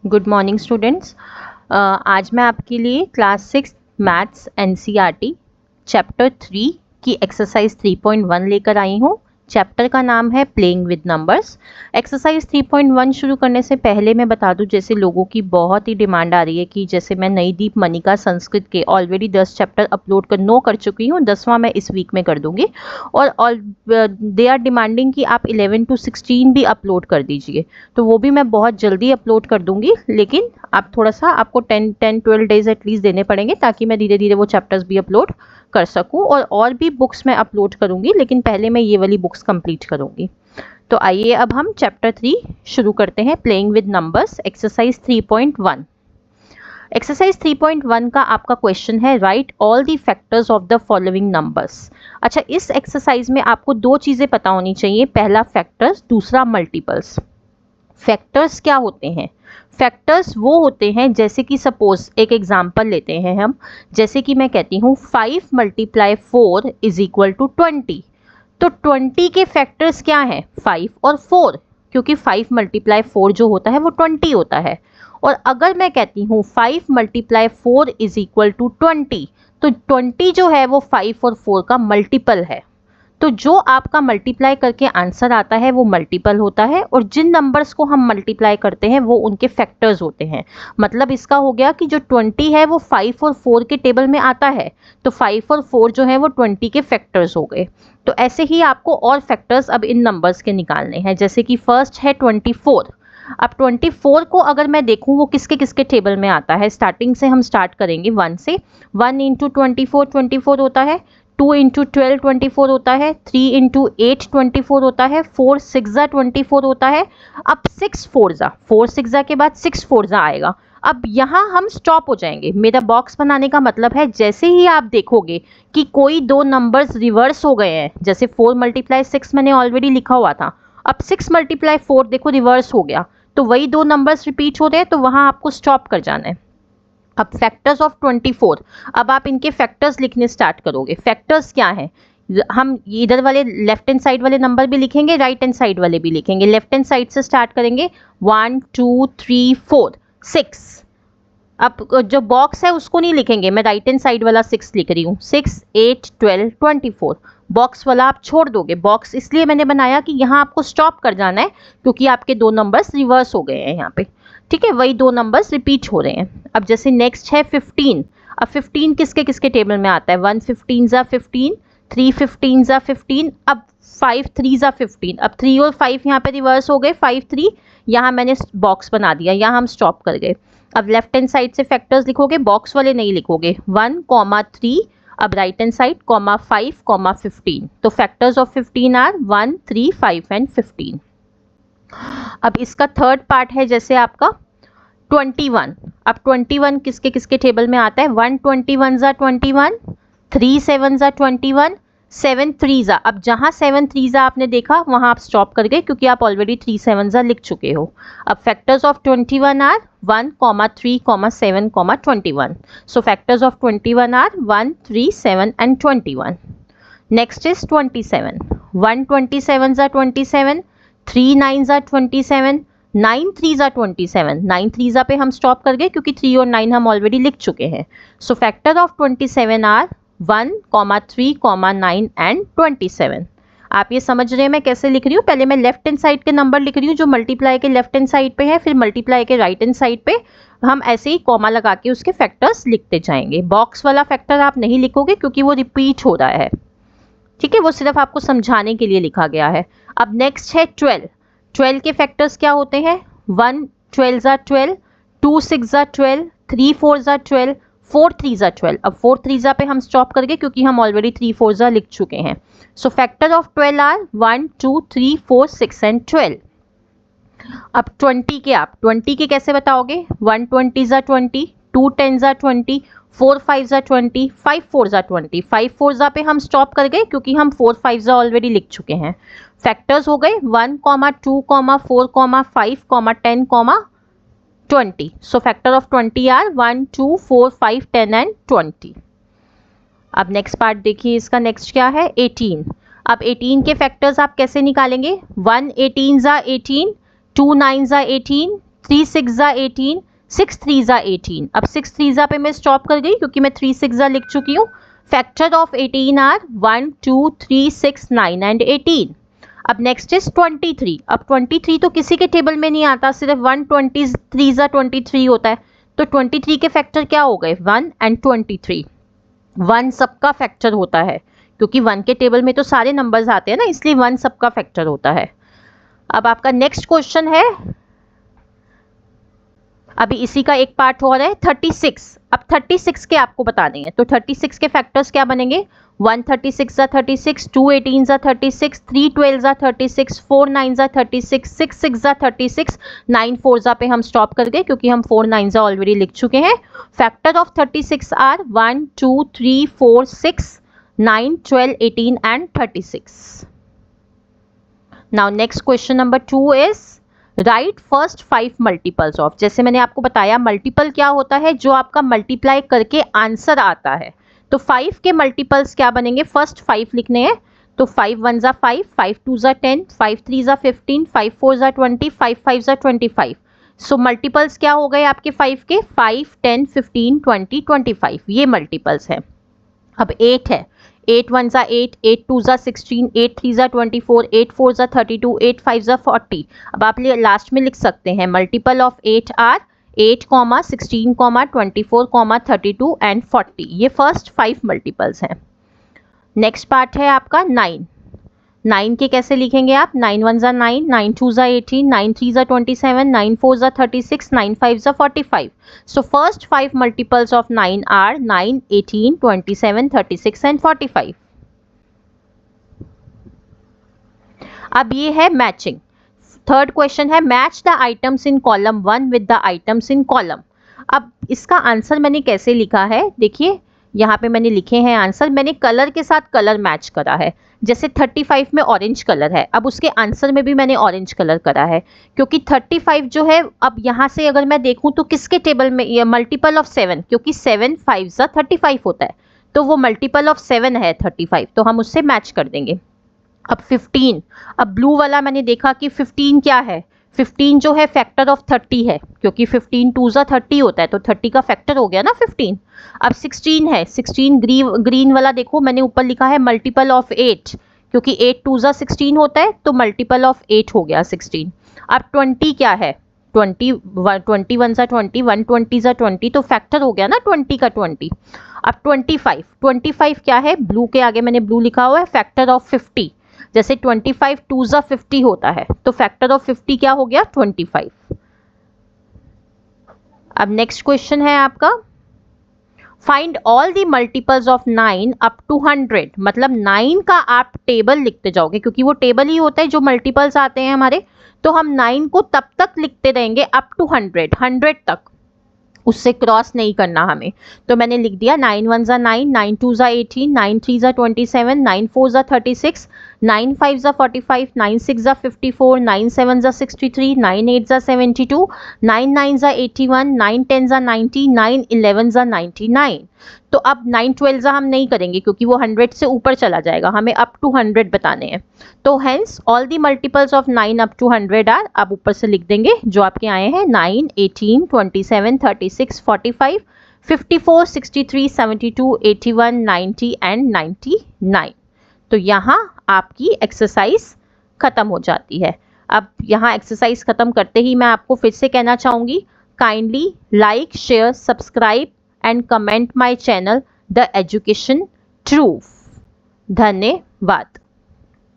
Good morning students. आज मैं आपके लिए क्लास 6 मैथ्स एनसीईआरटी चैप्टर 3 की एक्सरसाइज 3.1 लेकर आई हूँ। चैप्टर का नाम है प्लेइंग विद नंबर्स। एक्सरसाइज 3.1 शुरू करने से पहले मैं बता दूं, जैसे लोगों की बहुत ही डिमांड आ रही है कि जैसे मैं नईदीप मनिका संस्कृत के ऑलरेडी 10 चैप्टर अपलोड कर चुकी हूँ, 10वां मैं इस वीक में कर दूंगी और दे आर डिमांडिंग कि आप 11 to 16 भी अपलोड कर दीजिए, तो वो भी मैं बहुत जल्दी अपलोड कर दूंगी। लेकिन आप थोड़ा सा आपको 10-12 डेज एटलीस्ट देने पड़ेंगे ताकि मैं धीरे धीरे वो चैप्टर्स भी अपलोड कर सकूं, और भी बुक्स मैं अपलोड करूंगी, लेकिन पहले मैं ये वाली बुक्स कंप्लीट करूंगी। तो आइए अब हम चैप्टर 3 शुरू करते हैं, playing with numbers, exercise 3.1। Exercise 3.1 का आपका क्वेश्चन है right all the factors of the following numbers. अच्छा, इस एक्सरसाइज में आपको दो चीजें पता होनी चाहिए, पहला फैक्टर्स, दूसरा मल्टीपल्स। फैक्टर्स क्या होते हैं? फैक्टर्स वो होते हैं, जैसे कि सपोज एक एग्जांपल लेते हैं हम, जैसे कि मैं कहती हूँ 5 × 4 = 20। तो 20 के फैक्टर्स क्या हैं? 5 और 4, क्योंकि 5 × 4 जो होता है वो 20 होता है। और अगर मैं कहती हूँ 5 × 4 = 20, तो 20 जो है वो 5 और 4 का मल्टीपल है। तो जो आपका मल्टीप्लाई करके आंसर आता है वो मल्टीपल होता है, और जिन नंबर्स को हम मल्टीप्लाई करते हैं वो उनके फैक्टर्स होते हैं। मतलब इसका हो गया कि जो 20 है वो 5 और 4 के टेबल में आता है, तो 5 और 4 जो है वो 20 के फैक्टर्स हो गए। तो ऐसे ही आपको और फैक्टर्स अब इन नंबर्स के निकालने हैं, जैसे कि फर्स्ट है 24। अब 24 को अगर मैं देखूं वो किसके किसके टेबल में आता है, स्टार्टिंग से हम स्टार्ट करेंगे 1 से। 1 × 24 24 होता है, 2 × 12 24 होता है, 3 × 8 24 होता है, 4 6 24 होता है। अब 6 4 के बाद 6 4 आएगा। अब यहाँ हम स्टॉप हो जाएंगे। मेरा बॉक्स बनाने का मतलब है जैसे ही आप देखोगे कि कोई दो नंबर्स रिवर्स हो गए हैं, जैसे 4 × 6 मैंने ऑलरेडी लिखा हुआ था, अब 6 × 4 देखो रिवर्स हो गया, तो वही दो नंबर्स रिपीट हो रहे हैं, तो वहां आपको स्टॉप कर जाना है। अब फैक्टर्स ऑफ 24, अब आप इनके फैक्टर्स लिखने स्टार्ट करोगे। फैक्टर्स क्या है? हम इधर वाले लेफ्ट हैंड साइड वाले नंबर भी लिखेंगे, राइट हैंड साइड वाले भी लिखेंगे। लेफ्ट हैंड साइड से स्टार्ट करेंगे, 1 2 3 4 6। अब जो बॉक्स है उसको नहीं लिखेंगे, मैं राइट हैंड साइड वाला 6 लिख रही हूँ। 6 8 12 24, बॉक्स वाला आप छोड़ दोगे। बॉक्स इसलिए मैंने बनाया कि यहाँ आपको स्टॉप कर जाना है, क्योंकि आपके दो नंबर्स रिवर्स हो गए हैं यहाँ पे। ठीक है, वही दो नंबर्स रिपीट हो रहे हैं। अब जैसे नेक्स्ट है 15। अब 15 किसके किसके टेबल में आता है? 1 15 15, 3 15 15, अब 5 3 15। अब 3 और 5 यहाँ पे रिवर्स हो गए, 5 3, यहाँ मैंने बॉक्स बना दिया, यहाँ हम स्टॉप कर गए। अब लेफ्ट हैंड साइड से फैक्टर्स लिखोगे, बॉक्स वाले नहीं लिखोगे। 1 3, अब राइट हैंड साइड 5 15। तो फैक्टर्स ऑफ 15 आर 1 3 5 एंड 15। अब इसका थर्ड पार्ट है जैसे आपका 21। अब 21 किसके किसके टेबल में आता है? 1 21 21, 3 7 21, 7 3। अब जहां 7 3 आपने देखा वहां आप स्टॉप कर गए, क्योंकि आप ऑलरेडी 3 7 लिख चुके हो। अब factors of 21 are 1 3 7 21। So factors of 21 are 1 3 7 and 21। Next is 27। 1 27 27, 3 9 27, 9 3 27। 9 3 पे हम स्टॉप कर गए, क्योंकि 3 और 9 हम ऑलरेडी लिख चुके हैं। सो फैक्टर ऑफ 27 आर 1 3 9 एंड 27। आप ये समझ रहे हैं मैं कैसे लिख रही हूँ? पहले मैं लेफ्ट हैंड साइड के नंबर लिख रही हूँ जो मल्टीप्लाई के लेफ्ट हैंड साइड पे है, फिर मल्टीप्लाई के राइट हैंड साइड पे हम ऐसे ही कॉमा लगा के उसके फैक्टर्स लिखते जाएंगे। बॉक्स वाला फैक्टर आप नहीं लिखोगे, क्योंकि वो रिपीट हो रहा है। ठीक है, वो सिर्फ आपको समझाने के लिए लिखा गया है। अब नेक्स्ट है 12। 12 के फैक्टर्स क्या होते हैं? 1 12 12, 2 6 12, 3 4 12, 4 3 12। अब 4 3 पे हम स्टॉप कर गए, क्योंकि हम ऑलरेडी 3 4 लिख चुके हैं। सो फैक्टर ऑफ 12 आर 1 2 3 4 6 एंड 12। अब 20 के आप 20 के कैसे बताओगे? 1 20 20, 2 10 20, 4 5 20, 5 4 20। 5 4 पे हम स्टॉप कर गए, क्योंकि हम 4 5 ऑलरेडी लिख चुके हैं। फैक्टर्स हो गए 1 2 4 5 10 20। So factor of 20 are 1 2 4 5 10 and 20। अब नेक्स्ट पार्ट देखिए, इसका नेक्स्ट क्या है? 18। अब 18 के फैक्टर्स आप कैसे निकालेंगे? 1 18 18, 2 9 18, 3 6 ज़ा 18, 6 3 ज़ा 18। अब 6 3 ज़ा पे मैं स्टॉप कर गई क्योंकि मैं 3 6 ज़ा लिख चुकी हूँ। Factor of 18 are 1 2 3 6 9 and 18। अब नेक्स्ट इज 23। अब 23 तो किसी के टेबल में नहीं आता, सिर्फ 123 ज़ा 23 होता है। तो 23 के फैक्टर क्या हो गए? 1 एंड 23। 1 सबका फैक्टर होता है क्योंकि 1 के टेबल में तो सारे नंबर्स आते हैं ना, इसलिए 1 सबका फैक्टर होता है। अब आपका नेक्स्ट क्वेश्चन है, अभी इसी का एक पार्ट हो रहा है 36। अब 36 के आपको बताने हैं, तो 36 के फैक्टर्स क्या बनेंगे? 1 36 ज़ा 36, 2 18 ज़ा 36, 3 12 ज़ा 36, 4 9 ज़ा 36, 6 6 ज़ा 36, 9 4 ज़ा पे हम स्टॉप कर गए क्योंकि हम 4 9 ज़ा ऑलरेडी लिख चुके हैं। Factor of 36 are 1 2 3 4 6 9 12 18 and 36। Now next question number 2 is write first 5 multiples of. जैसे मैंने आपको बताया मल्टीपल क्या होता है, जो आपका मल्टीप्लाई करके आंसर आता है। तो 5 के मल्टीपल्स क्या बनेंगे? फर्स्ट 5 लिखने हैं। तो 5 1 ज़ा 5, 5 2 ज़ा 10, 5 3 ज़ा 15, 5 4 ज़ा 20, 5 5 ज़ा 25। सो मल्टीपल्स क्या हो गए आपके 5 के? 5 10 15 20 25, ये मल्टीपल्स है। अब 8 है, 8 1 ज़ा 8, 8 2 ज़ा 16, 8 3 ज़ा 24, 8 4 ज़ा 32, 8 5 ज़ा 40। अब आप लास्ट में लिख सकते हैं मल्टीपल ऑफ 8 आर 8, 16, 24, 32 एंड 40। ये फर्स्ट 5 मल्टीपल्स हैं। नेक्स्ट पार्ट है आपका 9। 9 के कैसे लिखेंगे आप? 9 1 ज़ा 9, 9 2 ज़ा 18, 9 3 ज़ा 27, 9 4 ज़ा 36, 9 5 ज़ा 45। So first 5 multiples of 9 are 9, 18, 27, 36 and 45. अब ये है मैचिंग। थर्ड क्वेश्चन है match the items in column 1 with the items in column. अब इसका आंसर मैंने कैसे लिखा है, देखिए यहाँ पे मैंने लिखे हैं आंसर, मैंने कलर के साथ कलर मैच करा है। जैसे 35 में ऑरेंज कलर है, अब उसके आंसर में भी मैंने ऑरेंज कलर करा है क्योंकि 35 जो है, अब यहाँ से अगर मैं देखूँ तो किसके टेबल में? ये मल्टीपल ऑफ 7, क्योंकि 7 5 ज़ा 35 होता है, तो वो मल्टीपल ऑफ 7 है 35, तो हम उससे मैच कर देंगे। अब 15, अब ब्लू वाला मैंने देखा कि 15 क्या है? 15 जो है फैक्टर ऑफ 30 है क्योंकि 15 2 ज़ा 30 होता है, तो 30 का फैक्टर हो गया ना 15। अब 16 है, 16 ग्रीन वाला देखो मैंने ऊपर लिखा है मल्टीपल ऑफ 8 क्योंकि 8 2 ज़ा 16 होता है, तो मल्टीपल ऑफ 8 हो गया 16। अब 20 क्या है? 20 21 ज़ा 20, 120 ज़ा 20, तो फैक्टर हो गया ना 20 का 20। अब 25 क्या है? ब्लू के आगे मैंने ब्लू लिखा हुआ है फैक्टर ऑफ 50। जैसे 25 2 ज़ा 50 होता है, तो फैक्टर ऑफ 50 क्या हो गया? 25। अब नेक्स्ट क्वेश्चन है आपका find all the multiples of 9 up to 100। मतलब 9 का आप टेबल लिखते जाओगे क्योंकि वो टेबल ही होता है जो मल्टीपल्स आते हैं हमारे, तो हम 9 को तब तक लिखते रहेंगे अप टू 100 तक, उससे क्रॉस नहीं करना हमें। तो मैंने लिख दिया 9 1 ज़ा 9, 9 2 ज़ा 18, 9 3 ज़ा 27, 9 4 ज़ा 36, 9 5 ज़ा 45, 9 6 ज़ा 54, 9 7 ज़ा 63, 9 8 ज़ा 72, 9 9 ज़ा 81, 9 10 ज़ा 90, 9 11 ज़ा 99। तो अब 9 12 ज़ा हम नहीं करेंगे क्योंकि वो 100 से ऊपर चला जाएगा, हमें अप टू 100 बताने हैं। तो hence all the multiples of 9 up to 100 are, आप ऊपर से लिख देंगे जो आपके आए हैं 9 18 27 36 45 54 63 72 81 90 एंड 99। तो यहाँ आपकी एक्सरसाइज खत्म हो जाती है। अब यहाँ एक्सरसाइज खत्म करते ही मैं आपको फिर से कहना चाहूँगी, kindly like share subscribe and comment my channel The Education Truth। धन्यवाद।